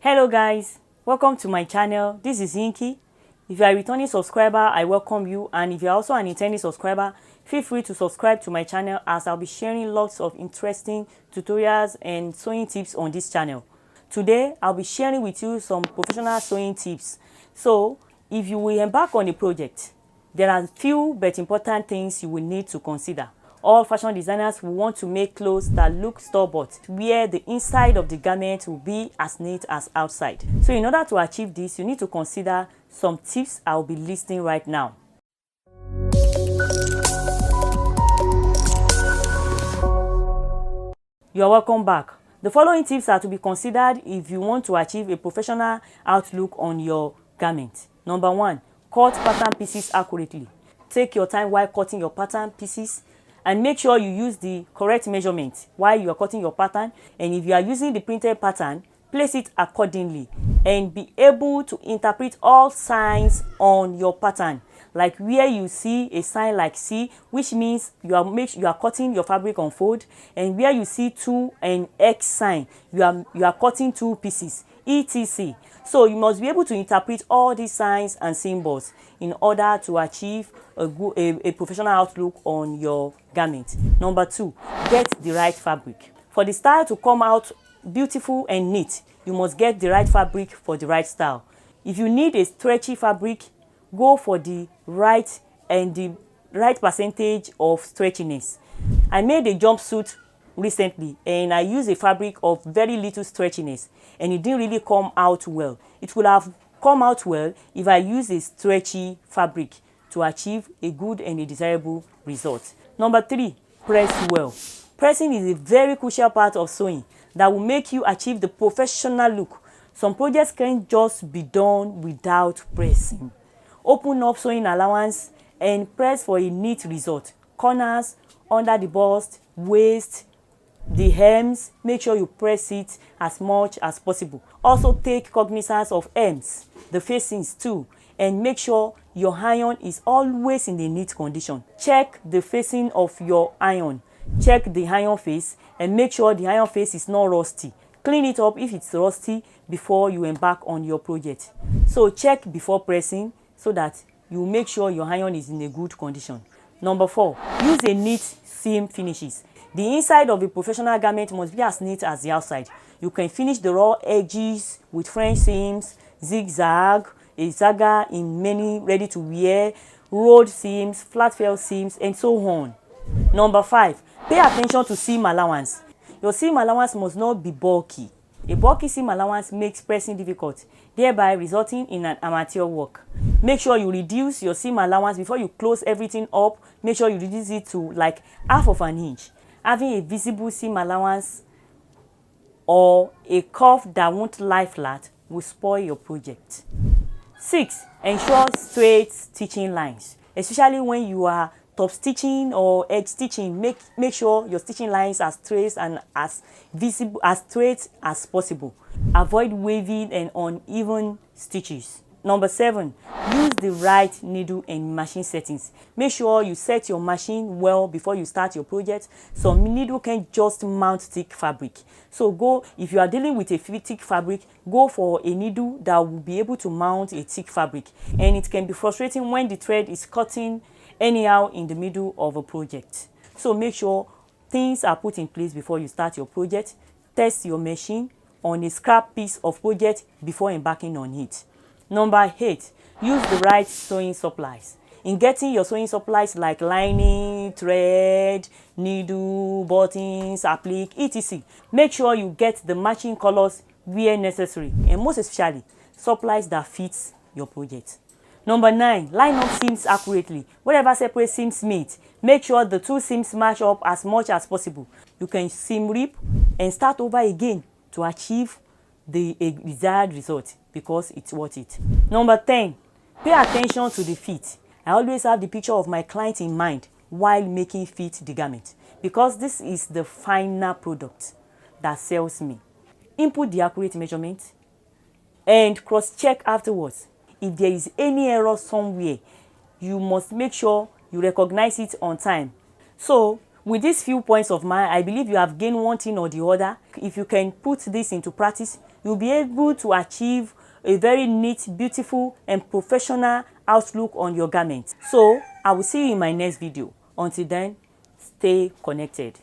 Hello guys, welcome to my channel. This is Inky. If you are a returning subscriber, I welcome you, and if you are also an intending subscriber, feel free to subscribe to my channel as I'll be sharing lots of interesting tutorials and sewing tips on this channel. Today I'll be sharing with you some professional sewing tips. So if you will embark on a project, there are few but important things you will need to consider. All fashion designers will want to make clothes that look store-bought, where the inside of the garment will be as neat as outside. So in order to achieve this, you need to consider some tips I'll be listing right now. You are welcome back. The following tips are to be considered if you want to achieve a professional outlook on your garment. Number 1, cut pattern pieces accurately. Take your time while cutting your pattern pieces, and make sure you use the correct measurement while you are cutting your pattern. And if you are using the printed pattern, place it accordingly and be able to interpret all signs on your pattern. Like where you see a sign like C, which means you are cutting your fabric on fold, and where you see 2 and X sign, you are cutting 2 pieces, etc. So you must be able to interpret all these signs and symbols in order to achieve a professional outlook on your garment. Number 2, get the right fabric. For the style to come out beautiful and neat, you must get the right fabric for the right style. If you need a stretchy fabric, go for the right percentage of stretchiness. I made a jumpsuit recently and I used a fabric of very little stretchiness, and it didn't really come out well. It would have come out well if I used a stretchy fabric to achieve a good and a desirable result. Number 3, press well. Pressing is a very crucial part of sewing that will make you achieve the professional look. Some projects can't just be done without pressing. Open up sewing allowance and press for a neat result. Corners, under the bust, waist, the hems, make sure you press it as much as possible. Also take cognizance of hems, the facings too, and make sure your iron is always in a neat condition. Check the facing of your iron. Check the iron face and make sure the iron face is not rusty. Clean it up if it's rusty before you embark on your project. So check before pressing so that you make sure your iron is in a good condition. Number 4, use a neat seam finishes. The inside of a professional garment must be as neat as the outside. You can finish the raw edges with French seams, zigzag, a zagger in many ready to wear, rolled seams, flat fell seams, and so on. Number 5, pay attention to seam allowance. Your seam allowance must not be bulky. A bulky seam allowance makes pressing difficult, thereby resulting in an amateur work. Make sure you reduce your seam allowance before you close everything up. Make sure you reduce it to like half of an inch. Having a visible seam allowance or a curve that won't lie flat will spoil your project. 6, ensure straight stitching lines. Especially when you are top stitching or edge stitching, make sure your stitching lines are straight and as straight as possible. Avoid waving and uneven stitches. Number 7, use the right needle and machine settings. Make sure you set your machine well before you start your project. Some needle can just mount thick fabric. So if you are dealing with a thick fabric, go for a needle that will be able to mount a thick fabric. And it can be frustrating when the thread is cutting anyhow in the middle of a project. So make sure things are put in place before you start your project. Test your machine on a scrap piece of project before embarking on it. Number 8, use the right sewing supplies. In getting your sewing supplies like lining, thread, needle, buttons, applique, etc., make sure you get the matching colors where necessary, and most especially supplies that fits your project. Number 9, line up seams accurately. Whatever separate seams meet, make sure the 2 seams match up as much as possible. You can seam rip and start over again to achieve the desired result because it's worth it. Number 10, pay attention to the fit. I always have the picture of my client in mind while making fit the garment, because this is the final product that sells me. Input the accurate measurement and cross-check afterwards. If there is any error somewhere, you must make sure you recognize it on time. So with these few points of mine, I believe you have gained one thing or the other. If you can put this into practice, you'll be able to achieve a very neat, beautiful and professional outlook on your garment. So I will see you in my next video. Until then, stay connected.